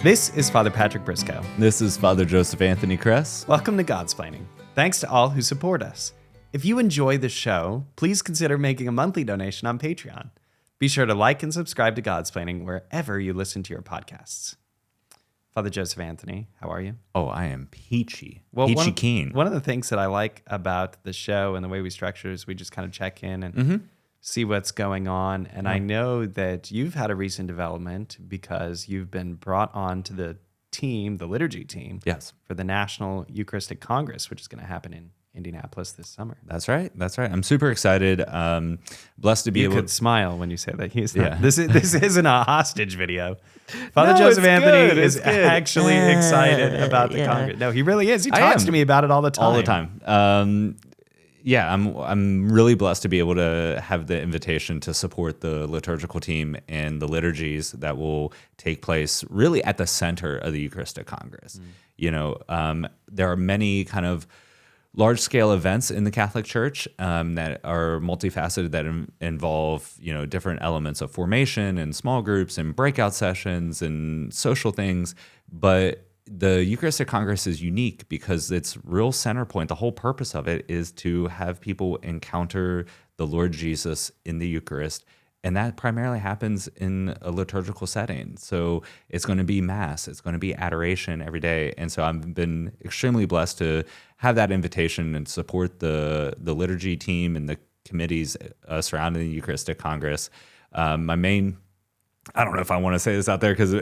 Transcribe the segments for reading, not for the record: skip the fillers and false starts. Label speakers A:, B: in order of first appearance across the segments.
A: This is Father Patrick Briscoe.
B: This is Father Joseph Anthony Kress.
A: Welcome to Godsplaining. Thanks to all who support us. If you enjoy the show, please consider making a monthly donation on Patreon. Be sure to like and subscribe to Godsplaining wherever you listen to your podcasts. Father Joseph Anthony, how are you?
B: Oh, I am peachy.
A: Well,
B: peachy keen.
A: One of the things that I like about the show and the way we structure is we just kind of check in and see what's going on. And I know that you've had a recent development because you've been brought on to the team, the liturgy team,
B: Yes.
A: for the National Eucharistic Congress, which is going to happen in Indianapolis this summer.
B: That's right. I'm super excited. Blessed to be
A: You
B: able
A: could smile when you say that. He's not,
B: Yeah.
A: This isn't a hostage video. Father
B: No,
A: Joseph
B: it's
A: Anthony
B: good,
A: is
B: it's good.
A: actually excited about the
B: Yeah.
A: Congress. No, he really is. He
B: I
A: talks
B: am.
A: to me about it all the time.
B: all the time. I'm really blessed to be able to have the invitation to support the liturgical team and the liturgies that will take place really at the center of the Eucharistic Congress. You know, there are many kind of large-scale events in the Catholic Church that are multifaceted, that involve, different elements of formation and small groups and breakout sessions and social things. But the Eucharistic Congress is unique because its real center point, the whole purpose of it, is to have people encounter the Lord Jesus in the Eucharist. And that primarily happens in a liturgical setting. So it's going to be Mass, it's going to be adoration every day. And so I've been extremely blessed to have that invitation and support the liturgy team and the committees surrounding the Eucharistic Congress. I don't know if I want to say this out there because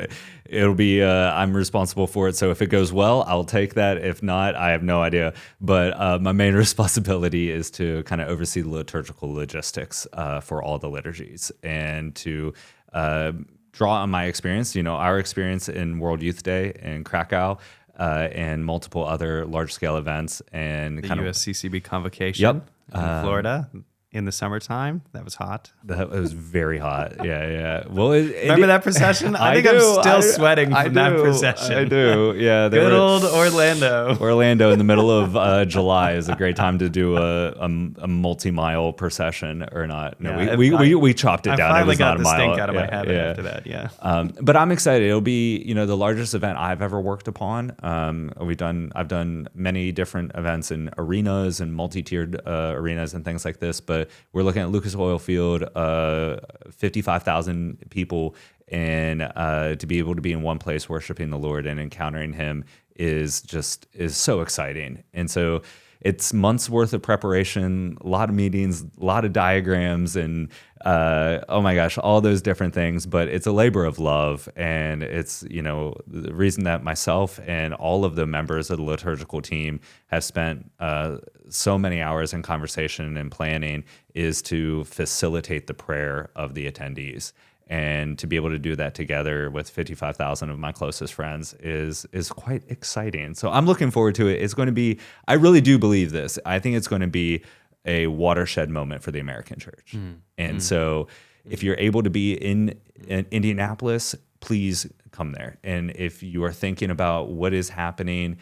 B: it'll be, I'm responsible for it. So if it goes well, I'll take that. If not, I have no idea. But my main responsibility is to kind of oversee the liturgical logistics for all the liturgies and to draw on my experience, our experience in World Youth Day in Krakow and multiple other large-scale events. And
A: The
B: kind
A: USCCB convocation in
B: Yep.
A: Florida in the summertime. That was hot.
B: it was very hot. Yeah. Well,
A: Remember that procession? I think I'm still sweating from that procession.
B: I do. Yeah.
A: Good old Orlando.
B: Orlando in the middle of July is a great time to do a multi-mile procession, or not. No,
A: Yeah,
B: we chopped it down.
A: I
B: It
A: finally
B: was
A: got
B: not a
A: the
B: mile.
A: stink out of my
B: Yeah,
A: habit
B: yeah.
A: after that. Yeah.
B: But I'm excited. It'll be, the largest event I've ever worked upon. I've done many different events in arenas and multi-tiered arenas and things like this. But we're looking at Lucas Oil Field, 55,000 people, and to be able to be in one place worshiping the Lord and encountering Him is so exciting. And so it's months worth of preparation, a lot of meetings, a lot of diagrams, and oh my gosh, all those different things. But it's a labor of love, and it's the reason that myself and all of the members of the liturgical team have spent so many hours in conversation and planning is to facilitate the prayer of the attendees. And to be able to do that together with 55,000 of my closest friends is quite exciting. So I'm looking forward to it. It's going to be, I really do believe this. I think it's going to be a watershed moment for the American church. And so if you're able to be in Indianapolis, please come there. And if you are thinking about what is happening,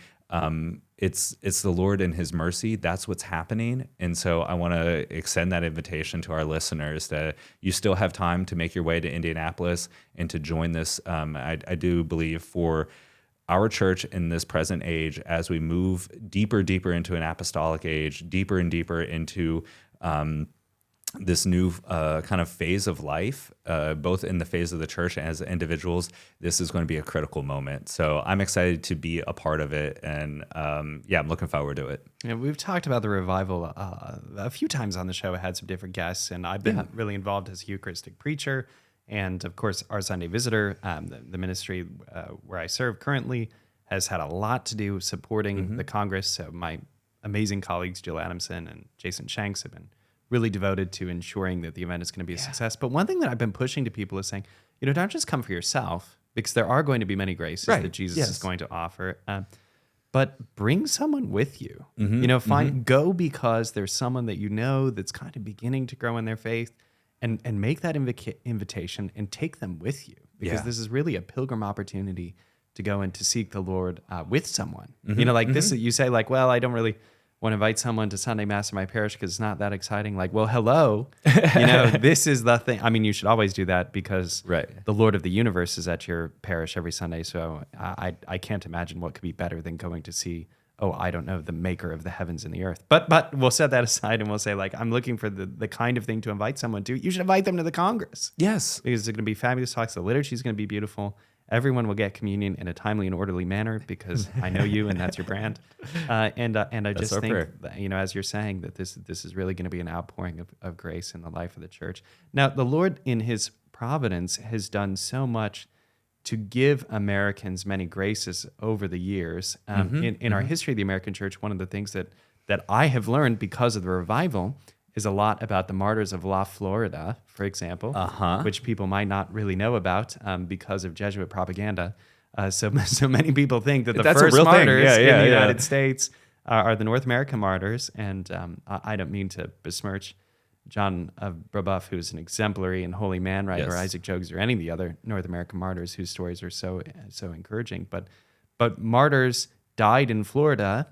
B: it's the Lord and His mercy. That's what's happening. And so I want to extend that invitation to our listeners that you still have time to make your way to Indianapolis and to join this. I do believe for our church in this present age, as we move deeper into an apostolic age, deeper and deeper into this new kind of phase of life, both in the phase of the church and as individuals, this is going to be a critical moment. So I'm excited to be a part of it, and I'm looking forward to it.
A: Yeah, we've talked about the revival a few times on the show. I had some different guests, and I've been really involved as a Eucharistic preacher, and of course, our Sunday visitor, the ministry where I serve currently, has had a lot to do supporting the Congress. So my amazing colleagues, Jill Adamson and Jason Shanks, have been really devoted to ensuring that the event is going to be a success. But one thing that I've been pushing to people is saying, don't just come for yourself, because there are going to be many graces that Jesus is going to offer. But bring someone with you. Go because there's someone that that's kind of beginning to grow in their faith, and make that invitation and take them with you, because this is really a pilgrim opportunity to go and to seek the Lord with someone. This, you say like, well, I don't really want to invite someone to Sunday Mass in my parish because it's not that exciting. Like, well, hello, this is the thing. I mean, you should always do that because the Lord of the universe is at your parish every Sunday. So I can't imagine what could be better than going to see, I don't know, the maker of the heavens and the earth. But we'll set that aside and we'll say, like, I'm looking for the kind of thing to invite someone to. You should invite them to the Congress.
B: Yes.
A: Because it's going to be fabulous talks. The liturgy is going to be beautiful. Everyone will get communion in a timely and orderly manner because I know you and that's your brand. And I just think, that, as you're saying, that this is really going to be an outpouring of grace in the life of the church. Now, the Lord in his providence has done so much to give Americans many graces over the years. In our history of the American church, one of the things that I have learned because of the revival is a lot about the martyrs of La Florida, for example, which people might not really know about because of Jesuit propaganda. So many people think that the first martyrs in the United States are the North American martyrs. And I don't mean to besmirch John of Brebeuf, who's an exemplary and holy man, right? Or Isaac Jogues or any of the other North American martyrs whose stories are so encouraging. But martyrs died in Florida,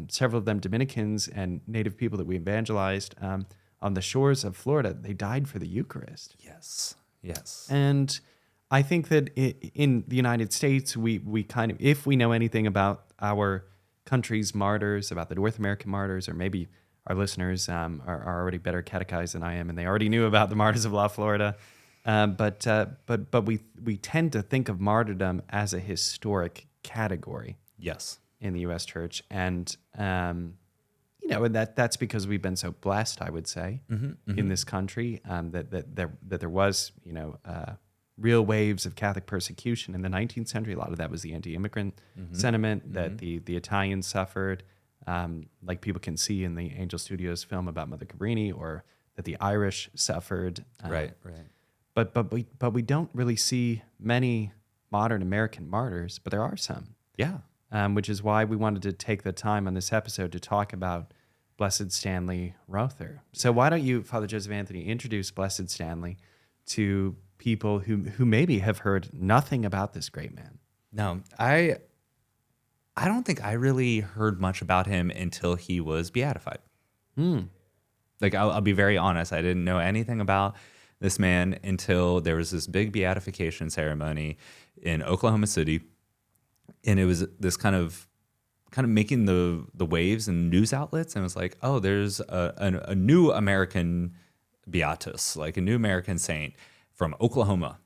A: several of them Dominicans and native people that we evangelized on the shores of Florida. They died for the Eucharist.
B: Yes.
A: And I think that in the United States, we kind of, if we know anything about our country's martyrs, about the North American martyrs, or maybe our listeners are already better catechized than I am, and they already knew about the martyrs of La Florida. But we tend to think of martyrdom as a historic category.
B: Yes.
A: In the U.S. Church, and and that's because we've been so blessed, I would say, in this country, that there was real waves of Catholic persecution in the 19th century. A lot of that was the anti-immigrant sentiment that the Italians suffered, like people can see in the Angel Studios film about Mother Cabrini, or that the Irish suffered.
B: Right.
A: But we don't really see many modern American martyrs, but there are some.
B: Yeah.
A: Which is why we wanted to take the time on this episode to talk about Blessed Stanley Rother. So why don't you, Father Joseph Anthony, introduce Blessed Stanley to people who maybe have heard nothing about this great man?
B: No, I don't think I really heard much about him until he was beatified. Like, I'll be very honest. I didn't know anything about this man until there was this big beatification ceremony in Oklahoma City. And it was this kind of making the waves in news outlets. And it was like, oh, there's a new American beatus, like a new American saint from Oklahoma.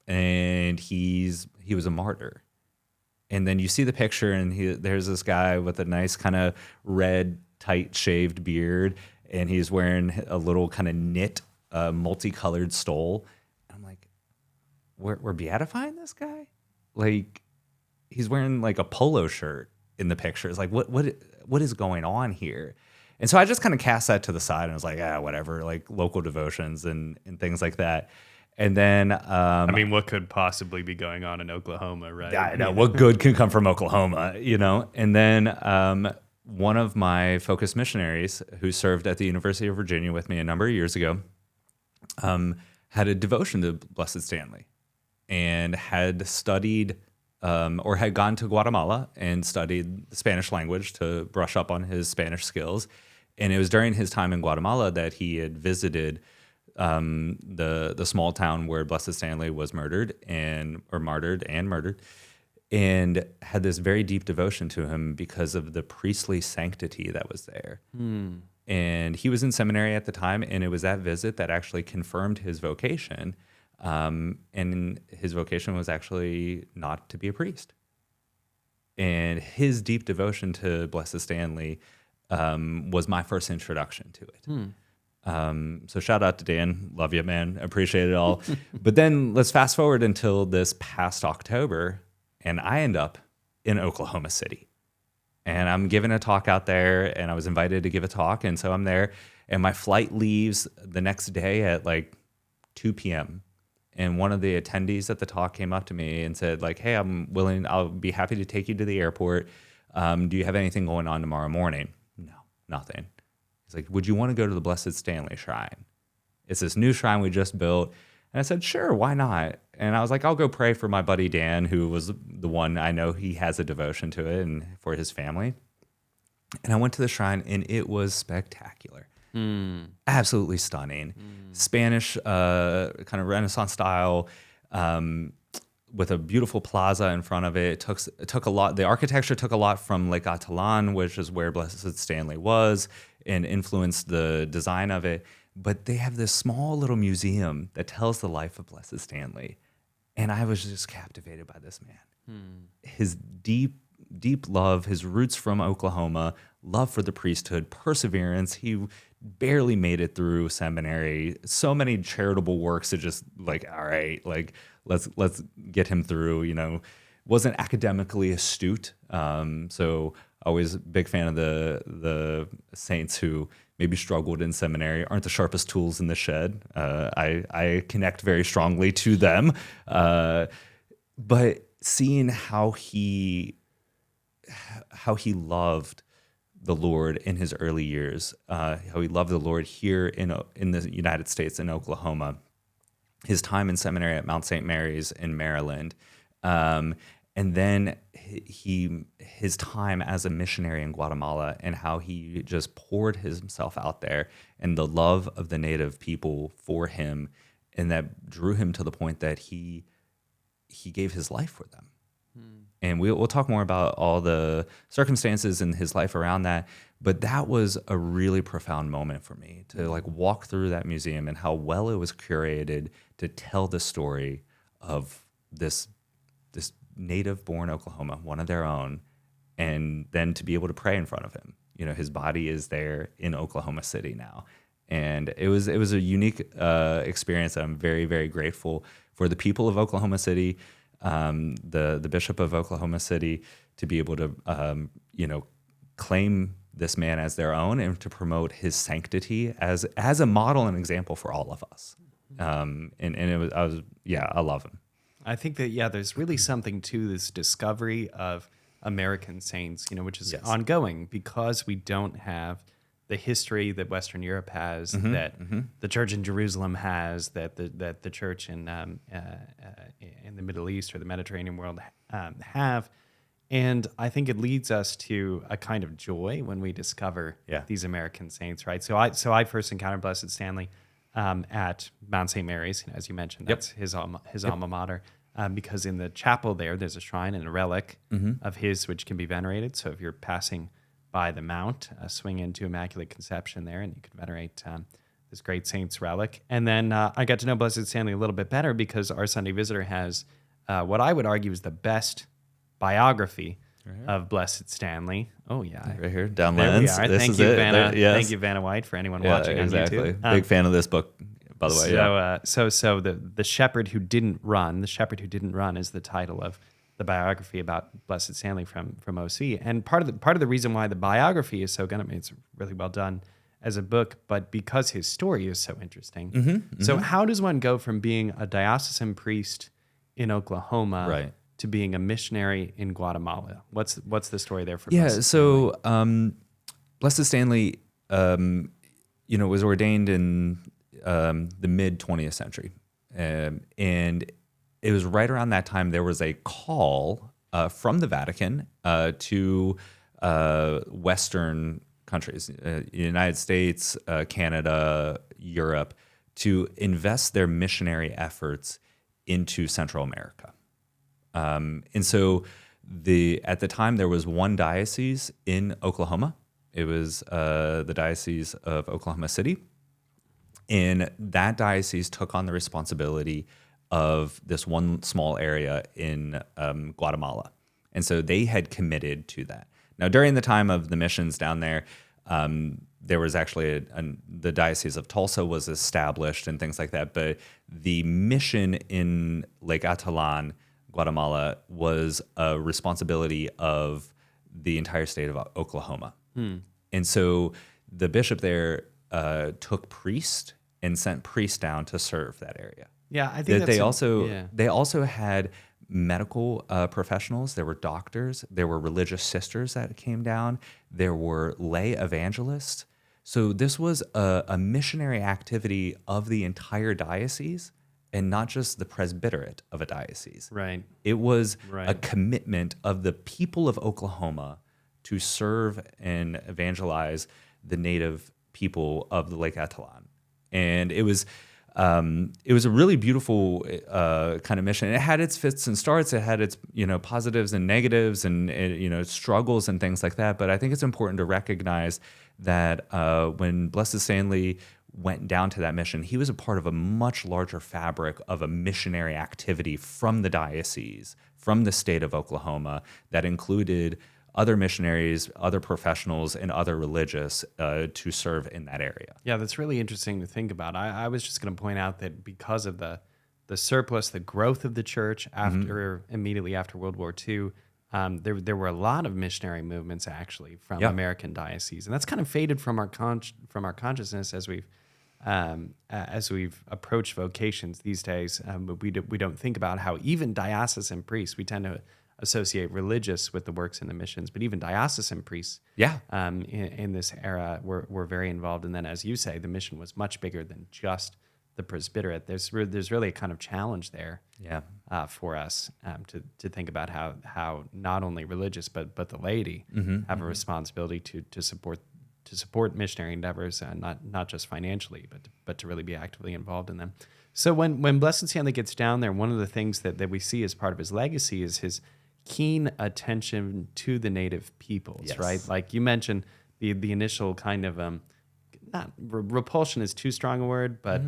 B: And he was a martyr. And then you see the picture, and there's this guy with a nice kind of red, tight shaved beard. And he's wearing a little kind of knit, multicolored stole. And I'm like, we're beatifying this guy? Like, he's wearing like a polo shirt in the picture. It's like, what is going on here? And so I just kind of cast that to the side and was like, whatever, like local devotions and things like that. And then,
A: I mean, what could possibly be going on in Oklahoma, right?
B: I know what good can come from Oklahoma, And then one of my focus missionaries who served at the University of Virginia with me a number of years ago had a devotion to Blessed Stanley and had studied or had gone to Guatemala and studied the Spanish language to brush up on his Spanish skills. And it was during his time in Guatemala that he had visited the small town where Blessed Stanley was martyred, and had this very deep devotion to him because of the priestly sanctity that was there. And he was in seminary at the time, and it was that visit that actually confirmed his vocation. And his vocation was actually not to be a priest. And his deep devotion to Blessed Stanley was my first introduction to it. So shout out to Dan. Love you, man. Appreciate it all. But then let's fast forward until this past October, and I end up in Oklahoma City. And I'm giving a talk out there, and I was invited to give a talk. And so I'm there, and my flight leaves the next day at like 2 p.m. And one of the attendees at the talk came up to me and said, like, hey, I'll be happy to take you to the airport. Do you have anything going on tomorrow morning? No, nothing. He's like, would you want to go to the Blessed Stanley Shrine? It's this new shrine we just built. And I said, sure, why not? And I was like, I'll go pray for my buddy Dan, who was the one I know he has a devotion to it and for his family. And I went to the shrine, and it was spectacular. Absolutely stunning. Spanish, kind of Renaissance style, with a beautiful plaza in front of it. It took a lot. The architecture took a lot from Lake Atalan, which is where Blessed Stanley was, and influenced the design of it. But they have this small little museum that tells the life of Blessed Stanley. And I was just captivated by this man. His deep love, his roots from Oklahoma, love for the priesthood, perseverance. He barely made it through seminary. So many charitable works to just like, all right, like let's get him through. Wasn't academically astute. So always a big fan of the saints who maybe struggled in seminary, aren't the sharpest tools in the shed. I connect very strongly to them. But seeing how he loved the Lord in his early years, how he loved the Lord here in the United States, in Oklahoma, his time in seminary at Mount St. Mary's in Maryland, and then his time as a missionary in Guatemala, and how he just poured himself out there, and the love of the native people for him, and that drew him to the point that he gave his life for them. And we'll talk more about all the circumstances in his life around that. But that was a really profound moment for me to like walk through that museum and how well it was curated to tell the story of this native-born Oklahoma, one of their own, and then to be able to pray in front of him. His body is there in Oklahoma City now. And it was a unique experience that I'm very, very grateful for the people of Oklahoma City, the Bishop of Oklahoma City, to be able to claim this man as their own and to promote his sanctity as a model and example for all of us. And I love him.
A: I think that there's really something to this discovery of American saints, which is ongoing because we don't have the history that Western Europe has, that the church in Jerusalem has, that the church in the Middle East or the Mediterranean world have. And I think it leads us to a kind of joy when we discover these American saints, right? So I first encountered Blessed Stanley at Mount St. Mary's, as you mentioned. That's his alma mater. Because in the chapel there's a shrine and a relic of his which can be venerated. So if you're passing by the mount, swing into Immaculate Conception there, and you could venerate this great saint's relic. And then I got to know Blessed Stanley a little bit better because our Sunday Visitor has what I would argue is the best biography of Blessed Stanley. Oh, yeah.
B: Right here, down
A: there
B: lens.
A: We are.
B: This
A: Thank
B: is
A: you,
B: it.
A: Vanna.
B: Yes.
A: Thank you, Vanna White, for anyone watching on YouTube.
B: Big fan of this book, by the way.
A: So the shepherd who didn't run, is the title of the biography about Blessed Stanley from OC. And part of the reason why the biography is so good, I mean, it's really well done as a book, but because his story is so interesting. So how does one go from being a diocesan priest in Oklahoma to being a missionary in Guatemala? What's the story there for Blessed
B: Stanley? Blessed Stanley, was ordained in the mid 20th century, and it was right around that time there was a call from the Vatican to Western countries, United States, Canada, Europe, to invest their missionary efforts into Central America. And so at the time there was one diocese in Oklahoma. It was the Diocese of Oklahoma City. And that diocese took on the responsibility of this one small area in Guatemala. And so they had committed to that. Now, during the time of the missions down there, there was actually the Diocese of Tulsa was established and things like that. But the mission in Lake Atalan, Guatemala, was a responsibility of the entire state of Oklahoma. And so the bishop there took priests and sent priests down to serve that area.
A: Yeah, I think
B: they also had medical professionals. There were doctors. There were religious sisters that came down. There were lay evangelists. So this was a missionary activity of the entire diocese, and not just the presbyterate of a diocese.
A: Right.
B: It was a commitment of the people of Oklahoma to serve and evangelize the native people of the Lake Atelan. And it was a really beautiful kind of mission. It had its fits and starts. It had its positives and negatives and struggles and things like that. But I think it's important to recognize that when Blessed Stanley went down to that mission, he was a part of a much larger fabric of a missionary activity from the diocese, from the state of Oklahoma, that included other missionaries, other professionals, and other religious to serve in that area.
A: Yeah, that's really interesting to think about. I was just going to point out that because of the surplus, the growth of the church immediately after World War II, there were a lot of missionary movements actually from American dioceses, and that's kind of faded from our consciousness as we've approached vocations these days. But we don't think about how even diocesan priests, we tend to associate religious with the works and the missions, but even diocesan priests in this era were very involved. And then, as you say, the mission was much bigger than just the presbyterate. There's really a kind of challenge there for us to think about how not only religious but the laity have a responsibility to support missionary endeavors, not just financially, but to really be actively involved in them. So when Blessed Stanley gets down there, one of the things that we see as part of his legacy is his keen attention to the native peoples, right? Like you mentioned, the initial kind of not repulsion is too strong a word, but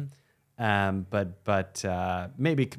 A: maybe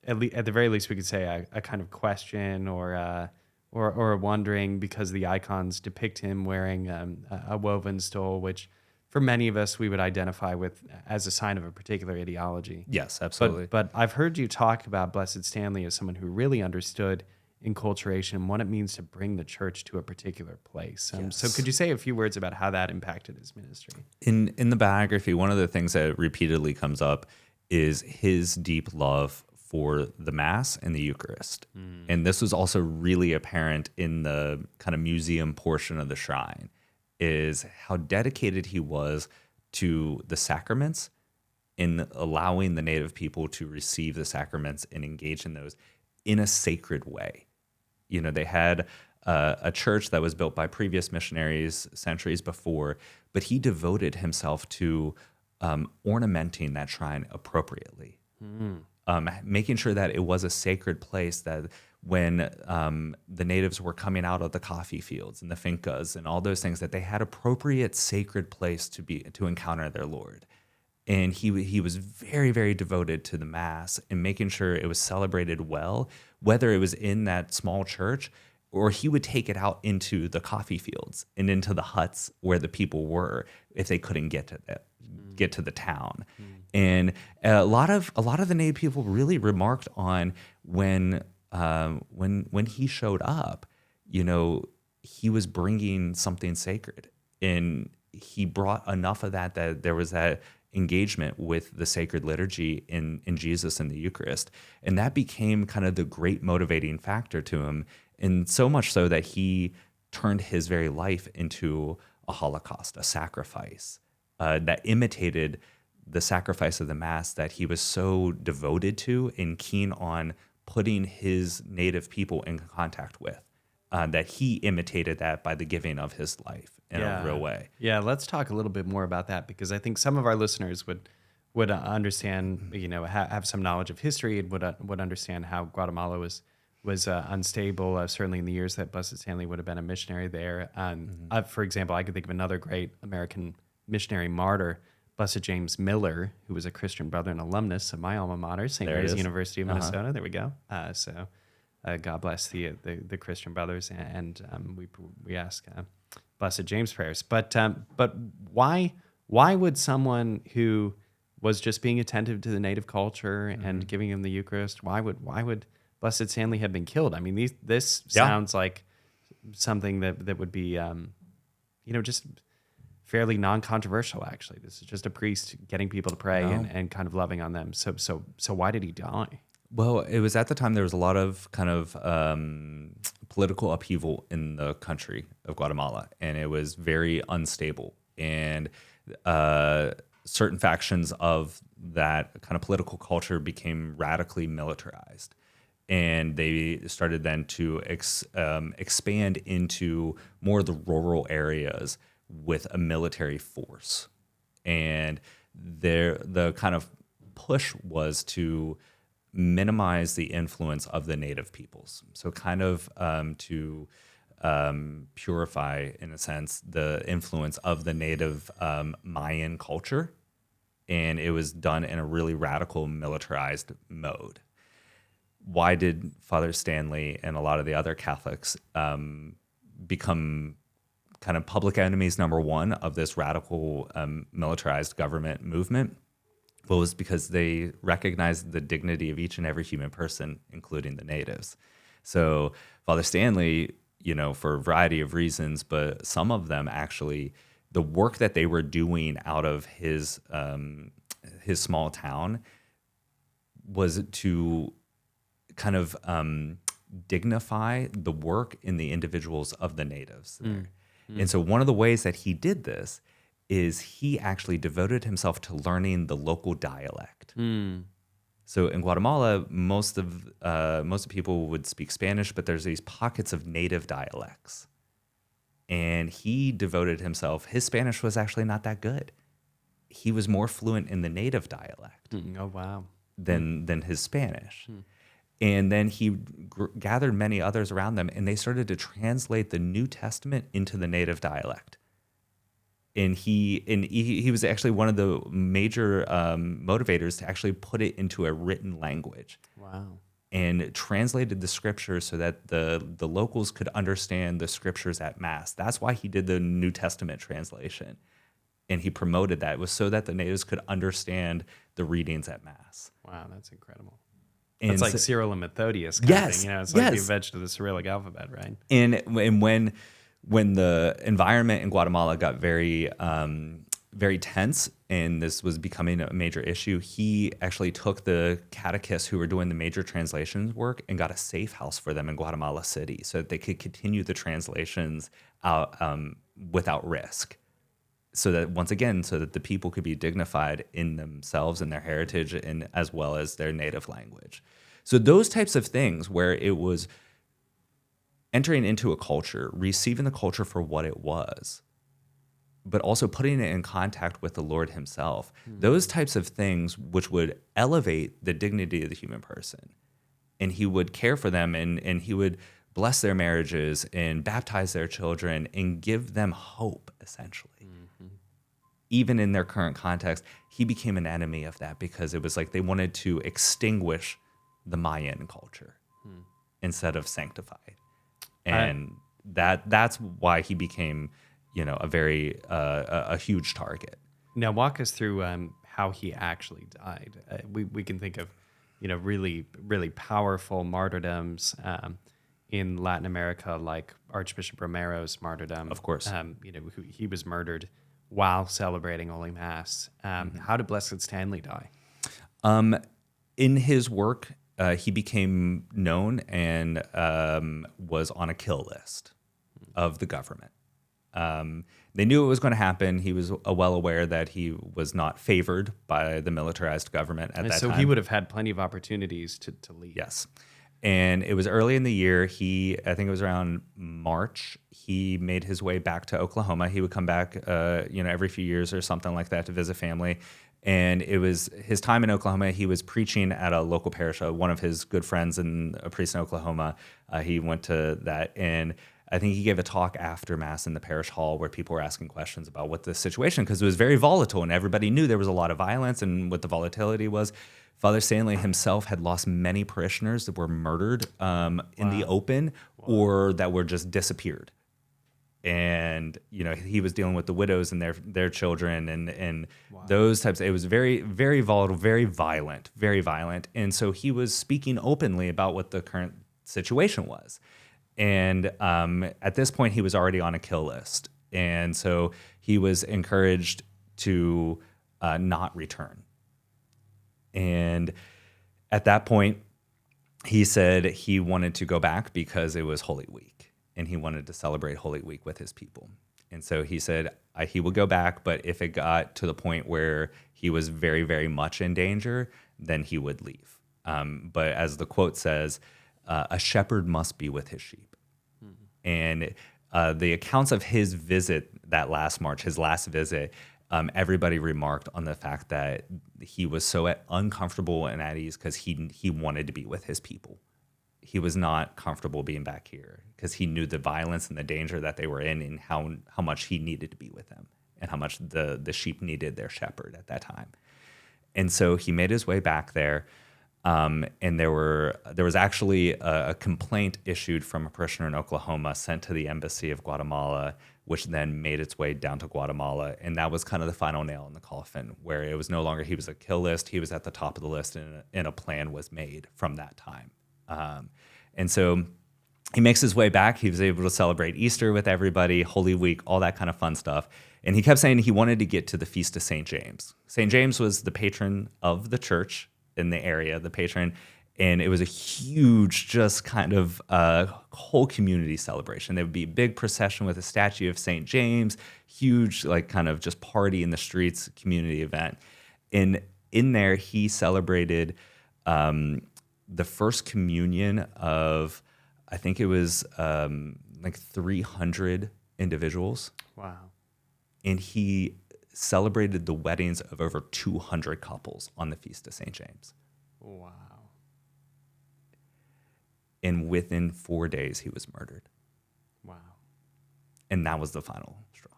A: at the very least we could say a kind of question or a wondering, because the icons depict him wearing a woven stole, which for many of us we would identify with as a sign of a particular ideology.
B: Yes, absolutely.
A: But I've heard you talk about Blessed Stanley as someone who really understood enculturation and what it means to bring the church to a particular place. So could you say a few words about how that impacted his ministry?
B: In the biography, one of the things that repeatedly comes up is his deep love for the Mass and the Eucharist. And this was also really apparent in the kind of museum portion of the shrine, is how dedicated he was to the sacraments, in allowing the native people to receive the sacraments and engage in those in a sacred way. They had a church that was built by previous missionaries centuries before, but he devoted himself to ornamenting that shrine appropriately, making sure that it was a sacred place, that when the natives were coming out of the coffee fields and the fincas and all those things, that they had appropriate sacred place to encounter their Lord. And he was very, very devoted to the Mass and making sure it was celebrated well, whether it was in that small church or he would take it out into the coffee fields and into the huts where the people were if they couldn't get to the town. And a lot of the native people really remarked on when he showed up, he was bringing something sacred, and he brought enough of that there was that engagement with the sacred liturgy in Jesus and the Eucharist. And that became kind of the great motivating factor to him, and so much so that he turned his very life into a holocaust, a sacrifice that imitated the sacrifice of the Mass that he was so devoted to and keen on putting his native people in contact with, that he imitated that by the giving of his life in a real way. Yeah,
A: let's talk a little bit more about that, because I think some of our listeners would understand, have some knowledge of history and would understand how Guatemala was unstable, certainly in the years that Blessed Stanley would have been a missionary there. For example, I could think of another great American missionary martyr, Blessed James Miller, who was a Christian brother and alumnus of my alma mater, St. Mary's University of Minnesota. There we go. So God bless the Christian brothers, and we ask Blessed James prayers. But why would someone who was just being attentive to the native culture and giving him the Eucharist, why would Blessed Stanley have been killed? I mean, this sounds like something that would be just fairly non-controversial, actually. This is just a priest getting people to pray and kind of loving on them. So why did he die?
B: Well, it was at the time there was a lot of kind of political upheaval in the country of Guatemala, and it was very unstable. And certain factions of that kind of political culture became radically militarized. And they started then to expand into more of the rural areas with a military force. And the kind of push was to minimize the influence of the native peoples. So kind of to purify, in a sense, the influence of the native Mayan culture. And it was done in a really radical militarized mode. Why did Father Stanley and a lot of the other Catholics become kind of public enemies number one of this radical militarized government movement? Well, it was because they recognized the dignity of each and every human person, including the natives. So Father Stanley, for a variety of reasons, but some of them actually, the work that they were doing out of his small town was to kind of dignify the work in the individuals of the natives there. And so one of the ways that he did this is he actually devoted himself to learning the local dialect. So in Guatemala, most of people would speak Spanish, but there's these pockets of native dialects. And he devoted himself, his Spanish was actually not that good. He was more fluent in the native dialect
A: Oh, wow.
B: than his Spanish. And then he gathered many others around them, and they started to translate the New Testament into the native dialect. And he was actually one of the major motivators to actually put it into a written language.
A: Wow.
B: And translated the scriptures so that the locals could understand the scriptures at Mass. That's why he did the New Testament translation. And he promoted that. It was so that the natives could understand the readings at Mass.
A: Wow, that's incredible.
B: And
A: It's like Cyril and Methodius kind of thing. It's like the invention of the Cyrillic alphabet, right?
B: And when the environment in Guatemala got very very tense and this was becoming a major issue, he actually took the catechists who were doing the major translations work and got a safe house for them in Guatemala City so that they could continue the translations out without risk. So that the people could be dignified in themselves and their heritage, and as well as their native language. So those types of things where it was entering into a culture, receiving the culture for what it was, but also putting it in contact with the Lord himself. Those types of things which would elevate the dignity of the human person. And he would care for them and he would bless their marriages and baptize their children and give them hope, essentially. Even in their current context, he became an enemy of that because it was like they wanted to extinguish the Mayan culture instead of sanctify it. And that's why he became, a very a huge target.
A: Now, walk us through how he actually died. We can think of, really, really powerful martyrdoms in Latin America, like Archbishop Romero's martyrdom.
B: Of course.
A: He was murdered while celebrating Holy Mass. How did Blessed Stanley die?
B: In his work, he became known and was on a kill list of the government. They knew it was going to happen. He was well aware that he was not favored by the militarized government at that time.
A: So he would have had plenty of opportunities to leave.
B: Yes. And it was early in the year. I think it was around March, he made his way back to Oklahoma. He would come back, every few years or something like that to visit family. And it was his time in Oklahoma. He was preaching at a local parish. One of his good friends and a priest in Oklahoma, he went to that. And I think he gave a talk after Mass in the parish hall where people were asking questions about what the situation, because it was very volatile and everybody knew there was a lot of violence and what the volatility was. Father Stanley himself had lost many parishioners that were murdered in the open or that were just disappeared. And, he was dealing with the widows and their children and those types. It was very, very volatile, very violent. And so he was speaking openly about what the current situation was. And at this point, he was already on a kill list. And so he was encouraged to not return. And at that point, he said he wanted to go back because it was Holy Week and he wanted to celebrate Holy Week with his people. And so he said he would go back, but if it got to the point where he was very, very much in danger, then he would leave. But as the quote says, a shepherd must be with his sheep. And the accounts of his visit that last March, his last visit, everybody remarked on the fact that he was so uncomfortable and at ease because he wanted to be with his people. He was not comfortable being back here because he knew the violence and the danger that they were in and how much he needed to be with them and how much the sheep needed their shepherd at that time. And so he made his way back there. And there was actually a complaint issued from a parishioner in Oklahoma sent to the embassy of Guatemala, which then made its way down to Guatemala. And that was kind of the final nail in the coffin, where it was no longer he was a kill list. He was at the top of the list, and a plan was made from that time. And so he makes his way back. He was able to celebrate Easter with everybody, Holy Week, all that kind of fun stuff. And he kept saying he wanted to get to the Feast of St. James. St. James was the patron of the church in the area, the patron, and it was a huge, just kind of whole community celebration. There would be a big procession with a statue of St. James, huge, like kind of just party in the streets, community event. And in there, he celebrated the first communion of, I think it was like 300 individuals.
A: Wow.
B: And he celebrated the weddings of over 200 couples on the Feast of St. James.
A: Wow.
B: And within 4 days, he was murdered.
A: Wow.
B: And that was the final straw.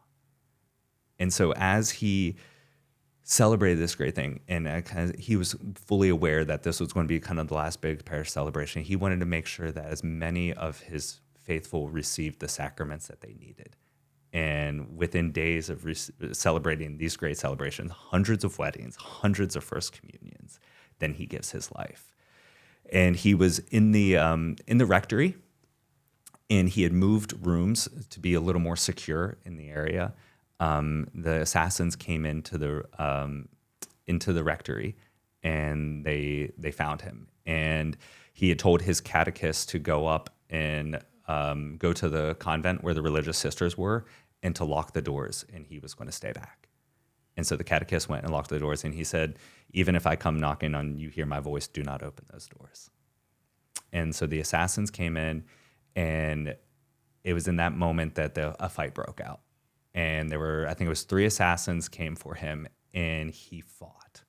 B: And so as he celebrated this great thing, and he was fully aware that this was going to be kind of the last big parish celebration, he wanted to make sure that as many of his faithful received the sacraments that they needed. And within days of celebrating these great celebrations, hundreds of weddings, hundreds of first communions, then he gives his life. And he was in the rectory, and he had moved rooms to be a little more secure in the area. The assassins came into the rectory, and they found him. And he had told his catechist to go up and go to the convent where the religious sisters were and to lock the doors, and he was going to stay back. And so the catechist went and locked the doors, and he said, even if I come knocking on you, hear my voice, do not open those doors. And so the assassins came in, and it was in that moment that a fight broke out. And there were, I think it was 3 assassins came for him, and he fought.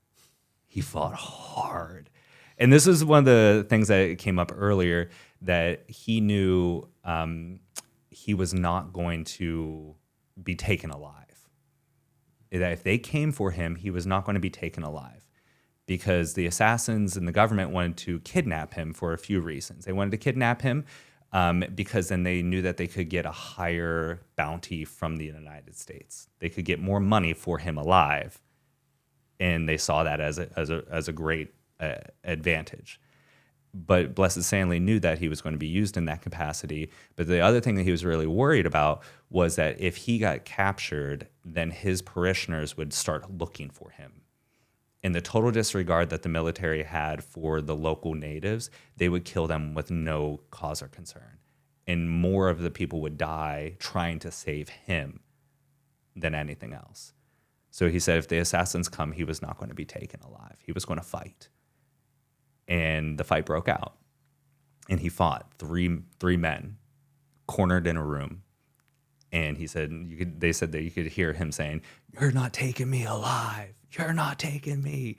B: He fought hard. And this is one of the things that came up earlier, that he knew he was not going to be taken alive. That if they came for him, he was not going to be taken alive, because the assassins and the government wanted to kidnap him for a few reasons. They wanted to kidnap him because then they knew that they could get a higher bounty from the United States. They could get more money for him alive, and they saw that as a great advantage. But Blessed Stanley knew that he was going to be used in that capacity. But the other thing that he was really worried about was that if he got captured, then his parishioners would start looking for him. In the total disregard that the military had for the local natives, they would kill them with no cause or concern. And more of the people would die trying to save him than anything else. So he said if the assassins come, he was not going to be taken alive. He was going to fight. And the fight broke out. And he fought three men cornered in a room. And he said, they said that you could hear him saying, "You're not taking me alive. You're not taking me."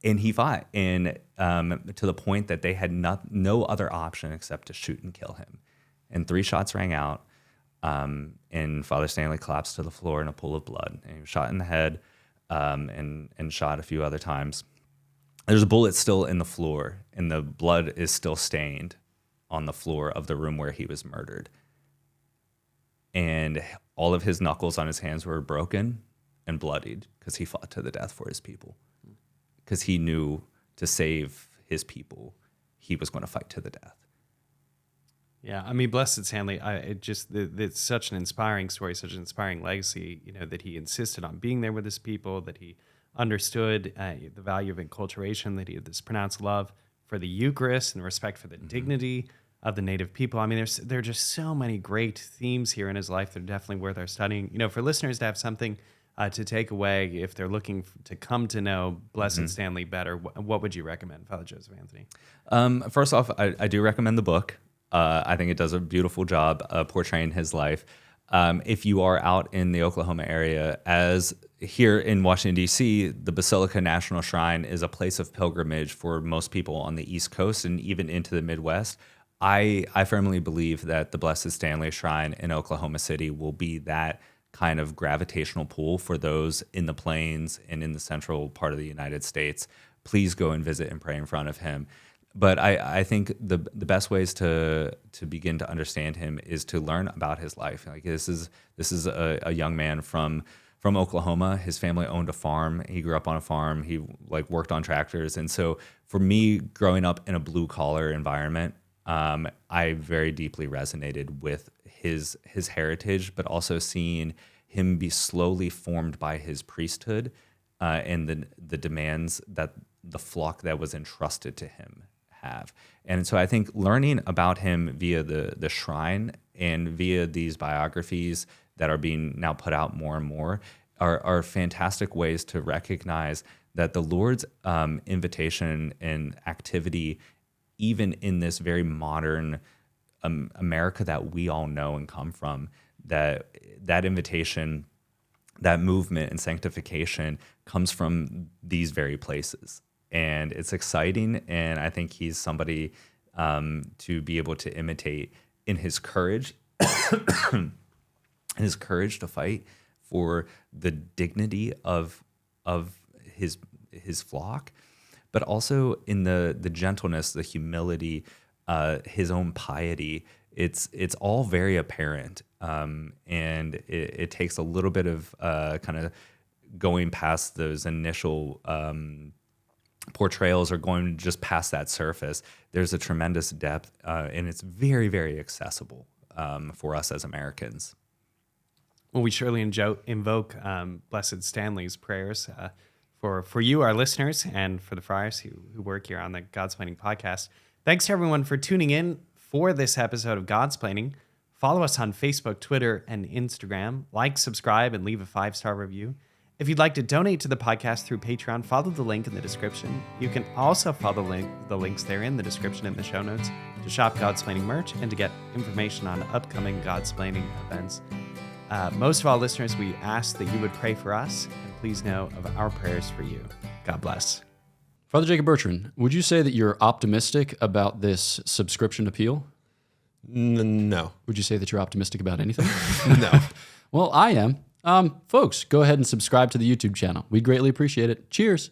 B: And he fought, and to the point that they had no other option except to shoot and kill him. And 3 shots rang out, and Father Stanley collapsed to the floor in a pool of blood. And he was shot in the head and shot a few other times. There's a bullet still in the floor, and the blood is still stained on the floor of the room where he was murdered. And all of his knuckles on his hands were broken and bloodied because he fought to the death for his people. Because he knew to save his people, he was going to fight to the death.
A: Yeah, I mean, Blessed Stanley, it's such an inspiring story, such an inspiring legacy, that he insisted on being there with his people, that he understood the value of enculturation, that he had this pronounced love for the Eucharist and respect for the dignity of the native people. I mean, there are just so many great themes here in his life that are definitely worth our studying. For listeners to have something to take away if they're looking to come to know Blessed Stanley better? What would you recommend, Father Joseph Anthony?
B: First off, I do recommend the book. I think it does a beautiful job portraying his life. If you are out in the Oklahoma area, as here in Washington, D.C., the Basilica National Shrine is a place of pilgrimage for most people on the East Coast and even into the Midwest. I firmly believe that the Blessed Stanley Shrine in Oklahoma City will be that kind of gravitational pull for those in the plains and in the central part of the United States. Please go and visit and pray in front of him. But I think the best ways to begin to understand him is to learn about his life. Like this is a young man from Oklahoma. His family owned a farm. He grew up on a farm. He worked on tractors. And so for me, growing up in a blue collar environment, I very deeply resonated with his heritage, but also seeing him be slowly formed by his priesthood and the demands that the flock that was entrusted to him have. And so I think learning about him via the shrine and via these biographies that are being now put out more and more are fantastic ways to recognize that the Lord's invitation and activity, even in this very modern America that we all know and come from, that invitation, that movement and sanctification comes from these very places. And it's exciting, and I think he's somebody to be able to imitate in his courage, his courage to fight for the dignity of his flock, but also in the gentleness, the humility, his own piety. It's all very apparent, and it takes a little bit of kind of going past those initial portrayals or going just past that surface. There's a tremendous depth, and it's very, very accessible for us as Americans.
A: Well, we surely invoke Blessed Stanley's prayers for you, our listeners, and for the Friars who work here on the Godsplaining podcast. Thanks to everyone for tuning in for this episode of Godsplaining. Follow us on Facebook, Twitter, and Instagram. Like, subscribe, and leave a 5-star review. If you'd like to donate to the podcast through Patreon, follow the link in the description. You can also follow the links there in the description in the show notes to shop Godsplaining merch and to get information on upcoming Godsplaining events. Most of all, listeners, we ask that you would pray for us, and please know of our prayers for you. God bless.
C: Father Jacob Bertrand, would you say that you're optimistic about this subscription appeal?
D: No.
C: Would you say that you're optimistic about anything?
D: No.
C: Well, I am. Folks, go ahead and subscribe to the YouTube channel. We greatly appreciate it. Cheers.